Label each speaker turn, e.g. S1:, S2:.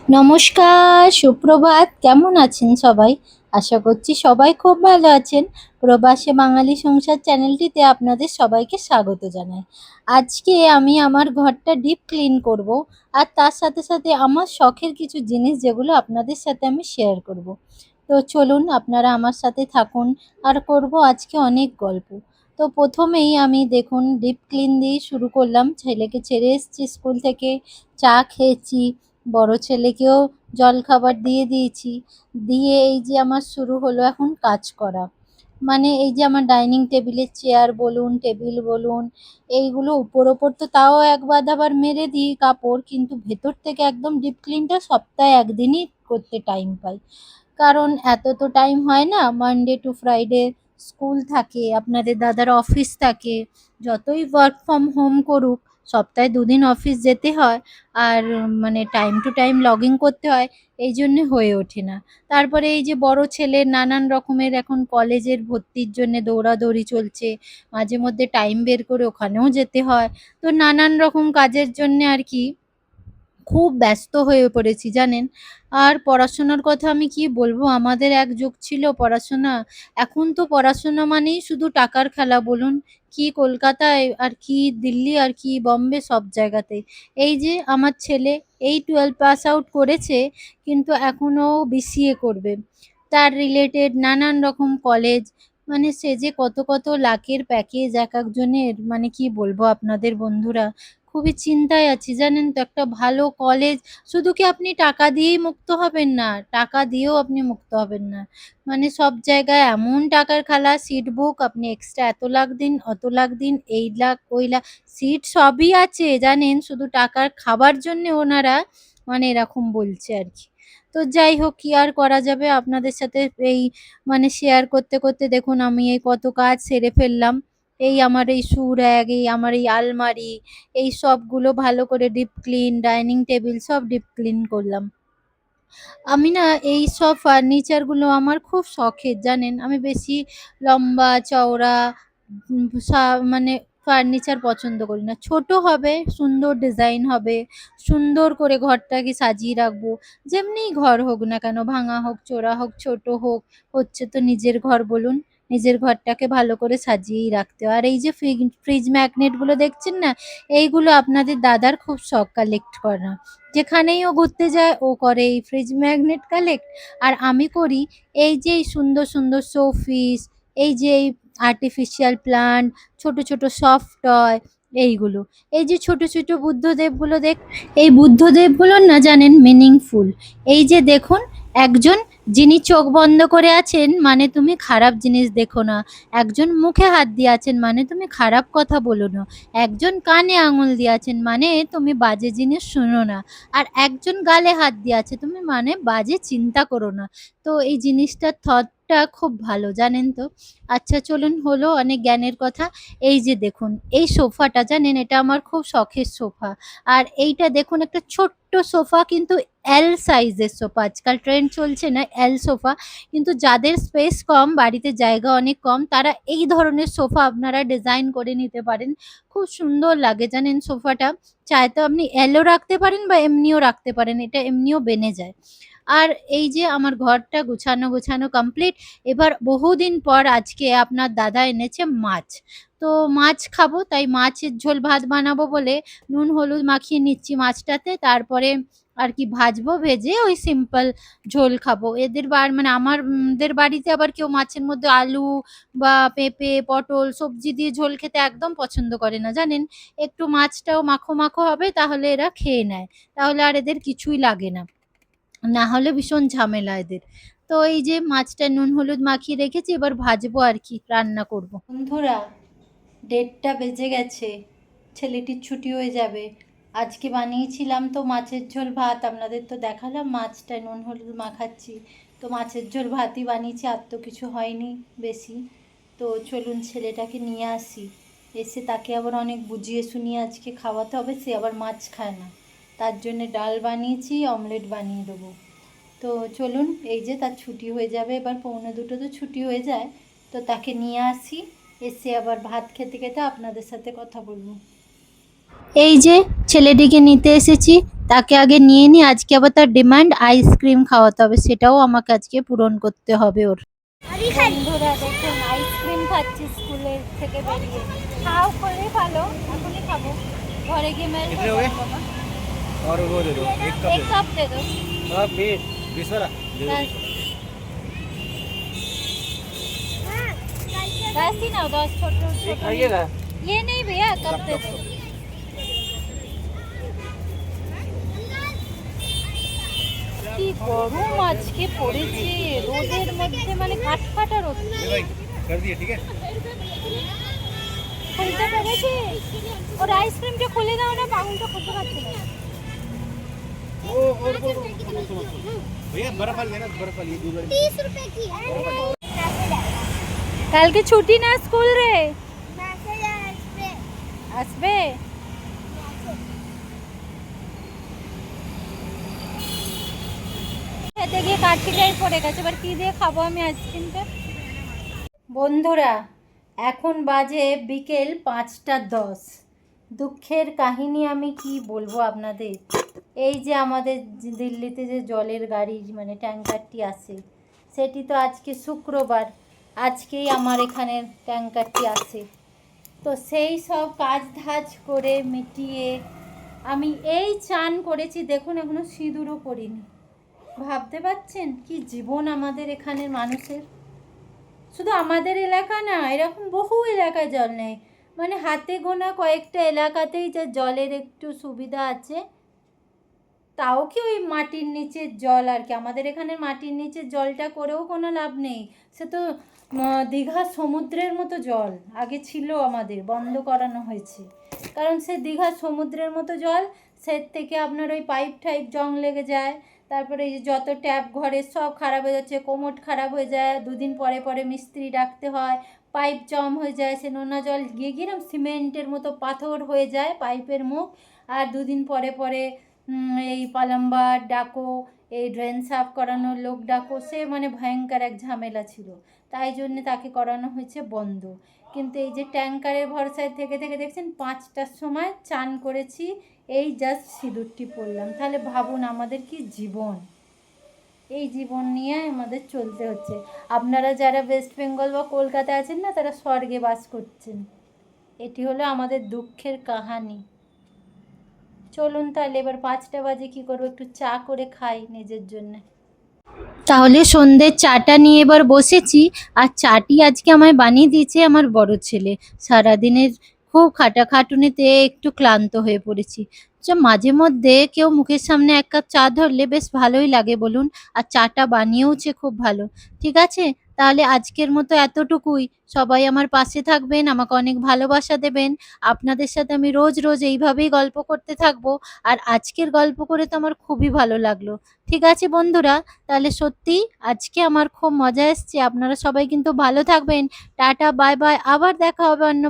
S1: নমস্কার, সুপ্রভাত। কেমন আছেন সবাই? আশা করছি সবাই খুব ভালো আছেন। প্রবাসে বাঙালি সংসার চ্যানেলটিতে আপনাদের সবাইকে স্বাগত জানাই। আজকে আমি আমার ঘরটা ডিপ ক্লিন করব। আর তার সাথে সাথে আমার শখের কিছু জিনিস যেগুলো আপনাদের সাথে আমি শেয়ার করব। তো চলুন আপনারা আমার সাথে থাকুন আর করব আজকে অনেক গল্প। তো প্রথমেই আমি দেখুন ডিপ ক্লিন দিয়েই শুরু করলাম। ছেলেকে ছেড়ে এসেছি স্কুল থেকে, চা খেয়েছি, বড় ছেলেকেও জলখাবার দিয়ে দিয়েছি। দিয়ে এই যে আমার শুরু হলো এখন কাজ করা। মানে এই যে আমার ডাইনিং টেবিলের চেয়ার বলুন, টেবিল বলুন, এইগুলো উপর তো তাও একবার আবার মেরে দিই কাপড়, কিন্তু ভেতর থেকে একদম ডিপ ক্লিনটা সপ্তাহে একদিনই করতে টাইম পাই। কারণ এত তো টাইম হয় না, মানডে টু ফ্রাইডে স্কুল থাকে, আপনাদের দাদার অফিস থাকে। যতই ওয়ার্ক ফ্রম হোম করুক, সপ্তাহে দুদিন অফিস যেতে হয়। আর মানে time to time log in করতে হয়, এই জন্যে হয়ে ওঠে না। তারপরে এই যে বড় ছেলের নানান রকমের এখন কলেজের ভর্তির জন্য দৌড়াদৌড়ি চলছে, মাঝে মধ্যে টাইম বের করে ওখানেও যেতে হয়। তো নানান রকম কাজের জন্যে আর কি খুব ব্যস্ত হয়ে পড়েছি জানেন। আর পড়াশোনার কথা আমি কি বলবো, আমাদের এক যুগ ছিল পড়াশোনা। এখন তো পড়াশোনা মানেই শুধু টাকার খেলা বলুন। কি কলকাতায় আর কি দিল্লি আর কি বম্বে, সব জায়গাতে। এই যে আমার ছেলে এই 12 পাস আউট করেছে, কিন্তু এখনো বিসিএ করবে। তার রিলেটেড নানান রকম কলেজ, মানে সে যে কত কত লাখের প্যাকেজ এক একজনের, মানে কি বলবো আপনাদের বন্ধুরা। খুবই চিন্তায় আছি জানেন তো। একটা ভালো কলেজ, শুধু কি আপনি টাকা দিয়েই মুক্ত হবেন না, টাকা দিয়েও আপনি মুক্ত হবেন না। মানে সব জায়গায় এমন টাকার খেলা, সিট বুক আপনি এক্সট্রা এত লাখ দিন, অত লাখ দিন, এই লাখ ওই লাখ। সিট সবই আছে জানেন, শুধু টাকার খাবার জন্য ওনারা মানে এরকম বলছে আর কি। তো যাই হোক, কি আর করা যাবে, আপনাদের সাথে এই মানে শেয়ার করতে করতে দেখুন আমি এই কত কাজ সেরে ফেললাম। এই আমার এই শু র‍্যাক, এই আমার এই আলমারি, এই সবগুলো ভালো করে ডিপ ক্লিন, ডাইনিং টেবিল সব ডিপ ক্লিন করলাম। আমি না এই সব ফার্নিচারগুলো আমার খুব শখের জানেন। আমি বেশি লম্বা চওড়া মানে ফার্নিচার পছন্দ করি না। ছোট হবে, সুন্দর ডিজাইন হবে, সুন্দর করে ঘরটাকে সাজিয়ে রাখবো। যেমনিই ঘর হোক না কেন, ভাঙা হোক, চোরা হোক, ছোট হোক, হচ্ছে তো নিজের ঘর বলুন। নিজের ঘরটাকে ভালো করে সাজিয়েই রাখতে হয়। আর এই যে ফ্রিজ ম্যাগনেট গুলো দেখছেন না, এইগুলো আপনাদের দাদার খুব শখ কালেক্ট করা। যেখানেই ও ঘুরতে যায় ও করে এই ফ্রিজ ম্যাগনেট কালেক্ট। আর আমি করি এই যে এই সুন্দর সুন্দর শোপিস, এই যে এই আর্টিফিশিয়াল প্লান্ট, ছোট ছোট সফট টয়, এইগুলো। এই যে ছোট ছোট বুদ্ধদেবগুলো এই বুদ্ধদেবগুলোর না জানেন মিনিংফুল। এই যে দেখুন, একজন যিনি চোখ বন্ধ করে আছেন মানে তুমি খারাপ জিনিস দেখো না, একজন মুখে হাত দিয়ে আছেন মানে তুমি খারাপ কথা বলো না, একজন কানে আঙুল দিয়ে আছেন মানে তুমি বাজে জিনিস শোনো না, আর একজন গালে হাত দিয়ে আছে তুমি মানে বাজে চিন্তা করো না। তো এই জিনিসটার থটটা খুব ভালো জানেন তো। আচ্ছা চলুন, হলো অনেক জ্ঞানের কথা। এই যে দেখুন এই সোফাটা জানেন, এটা আমার খুব শখের সোফা। আর এইটা দেখুন একটা ছোট্ট সোফা, কিন্তু এল সাইজের সোফা, আজকাল ট্রেন্ড চলছে না এল সোফা। কিন্তু যাদের স্পেস কম, বাড়িতে জায়গা অনেক কম, তারা এই ধরনের সোফা আপনারা ডিজাইন করে নিতে পারেন। খুব সুন্দর লাগে জানেন সোফাটা। চাইতো আপনি এলও রাখতে পারেন বা এমনিও রাখতে পারেন, এটা এমনিও বেনে যায়। আর এই যে আমার ঘরটা গুছানো গুছানো কমপ্লিট। এবার বহুদিন পর আজকে আপনার দাদা এনেছে মাছ। তো মাছ খাবো, তাই মাছের ঝোল ভাত বানাবো বলে নুন হলুদ মাখিয়ে নিচ্ছি মাছটাতে। তারপরে আর কি ভাজবো, ভেজে ওই সিম্পল ঝোল খাবো। এদের মানে আমাদের বাড়িতে আবার কেউ মাছের মধ্যে আলু বা পেঁপে পটল সবজি দিয়ে ঝোল খেতে একদম পছন্দ করে না জানেন। একটু মাছটাও মাখো মাখো হবে, তাহলে এরা খেয়ে নেয়। তাহলে আর এদের কিছুই লাগে না, না হলে ভীষণ ঝামেলা এদের। তো এই যে মাছটা নুন হলুদ মাখিয়ে রেখেছি, এবার ভাজবো আর কি রান্না করব। বন্ধুরা, 1:30টা বেজে গেছে, ছেলেটির ছুটি হয়ে যাবে। আজকে বানিয়েছিলাম তো মাছের ঝোল ভাত, আপনাদের তো দেখালাম মাছটা নুন হলুদ মাখাচ্ছি। তো মাছের ঝোল ভাতই বানিয়েছি, আর তো কিছু হয়নি বেশি। তো চলুন ছেলেটাকে নিয়ে আসি, এসে তাকে আবার অনেক বুঝিয়ে শুনিয়ে আজকে খাওয়াতে হবে, সে আবার মাছ খায় না। তার জন্যে ডাল বানিয়েছি, অমলেট বানিয়ে দেবো। তো চলুন, এই যে তার ছুটি হয়ে যাবে এবার, 1:45 তো ছুটি হয়ে যায়। তো তাকে নিয়ে আসি, এসে আবার ভাত খেতে খেতে আপনাদের সাথে কথা বলবো। এই যে ছেলেটিকে নিতে এসেছি, তাকে আগে নিয়ে নিই, আজকে আবার তার ডিমান্ড আইসক্রিম খাওয়াতে হবে, সেটাও আমাকে আজকে পূরণ করতে হবে ওর। বন্ধুরা দেখুন আইসক্রিম খাচ্ছি স্কুলের থেকে বেরিয়ে। খাও করলে ভালো, এখনই খাবো, ঘরে গিয়ে মেল খাবো বাবা।
S2: और वो दे दो एक
S1: एक
S2: कप
S1: कप दे दो।
S2: हाँ 20 वाला दे दो।
S1: 10 ही ना 10 छोटे
S2: ये
S1: छोटे।
S2: खाइएगा
S1: ये नहीं भैया कप दे दो। কি গরম আজকে পড়েছে, রোদের মধ্যে মানে কাঠফাটা রোদ।
S2: ये भाई कर दिए ठीक है।
S1: খুলতে পেরেছি, ওর আইসক্রিমটা খুলে দাও না, পাউনটা খুলতে পারছি না।
S2: ओ और भैया बर्फ वाली लेना बर्फ वाली 30 रुपए की
S1: কালকে ছুটি না স্কুল রে? আসবে? খেতে গিয়ে কার্তিকাই পড়ে গেছে, এবার কি দিয়ে খাবো আমি আইসক্রিমটা? বন্ধুরা এখন বাজে বিকেল 5টা 10। দুঃখের কাহিনী আমি কি বলবো আপনাদের। এই যে আমাদের দিল্লিতে যে জলের গাড়ি মানে ট্যাঙ্কারটি আসে, সেটি তো আজকে শুক্রবার, আজকেই আমার এখানে ট্যাঙ্কারটি আসে। তো সেই সব কাজ ধাজ করে মিটিয়ে আমি এই চান করেছি, দেখুন এখনো সিঁদুরও পরিনি। ভাবতে পারছেন কি জীবন আমাদের এখানের মানুষের। শুধু আমাদের এলাকা না, এরকম বহু এলাকায় জল নেই, মানে হাতে গোনা কয়েকটা এলাকাতেই যে জলের একটু সুবিধা আছে, তাও কি ওই মাটির নিচের জল আর কি। আমাদের এখানে মাটির নিচের জলটা করেও কোনো লাভ নেই, সে তো দীঘা সমুদ্রের মতো জল আগে ছিল, আমাদের বন্ধ করানো হয়েছে। কারণ সে দীঘা সমুদ্রের মতো জল, সে থেকে আপনার ওই পাইপ টাইপ জং লেগে যায়, তারপরে এই যত ট্যাপ ঘরের সব খারাপ হয়ে যাচ্ছে, কোমোট খারাপ হয়ে যায়, দুদিন পরে পরে মিস্ত্রি ডাকতে হয়, পাইপ জম হয়ে যায়, সে নোনা জল গিয়ে গিয়ে সিমেন্টের মতো পাথর হয়ে যায় পাইপের মুখ, আর দুদিন পরে পরে এই প্লাম্বার ডাকো, এই ড্রেন সাফ করানোর লোক ডাকো, সে মানে ভয়ঙ্কর এক ঝামেলা ছিল, তাই জন্যে তাকে করানো হয়েছে বন্ধ। কিন্তু এই যে ট্যাঙ্কারের ভরসায় থেকে থেকে দেখছেন 5টার সময় চান করেছি, এই জাস্ট সিঁদুরটি পরলাম। তাহলে ভাবুন আমাদের কি জীবন, এই জীবন নিয়ে আমাদের চলতে হচ্ছে। আপনারা যারা ওয়েস্ট বেঙ্গল বা কলকাতায় আছেন না, তারা স্বর্গে বাস করছেন। এটি হলো আমাদের দুঃখের কাহানি। চলুন তাহলে এবার 5টা বাজে কী করবো, একটু চা করে খাই নিজের জন্য। তাহলে সন্ধ্যের চাটা নিয়ে এবার বসেছি, আর চাটি আজকে আমায় বানিয়ে দিয়েছে আমার বড় ছেলে। সারাদিনের খুব খাটাখাটুনিতে একটু ক্লান্ত হয়ে পড়েছি। মাঝে মধ্যে কেউ মুখের সামনে 1 কাপ চা ধরলে বেশ ভালোই লাগে বলুন, আর চাটা বানিয়েওছে খুব ভালো। ঠিক আছে, তাহলে আজকের মতো এতটুকুই। সবাই আমার পাশে থাকবেন, আমাকে অনেক ভালোবাসা দেবেন। আপনাদের সাথে আমি রোজ রোজ এইভাবেই গল্প করতে থাকবো, আর আজকের গল্প করে তো আমার খুবই ভালো লাগলো। ঠিক আছে বন্ধুরা, তাহলে সত্যি আজকে আমার খুব মজা এসছে। আপনারা সবাই কিন্তু ভালো থাকবেন। টাটা, বাই বাই, আবার দেখা হবে অন্য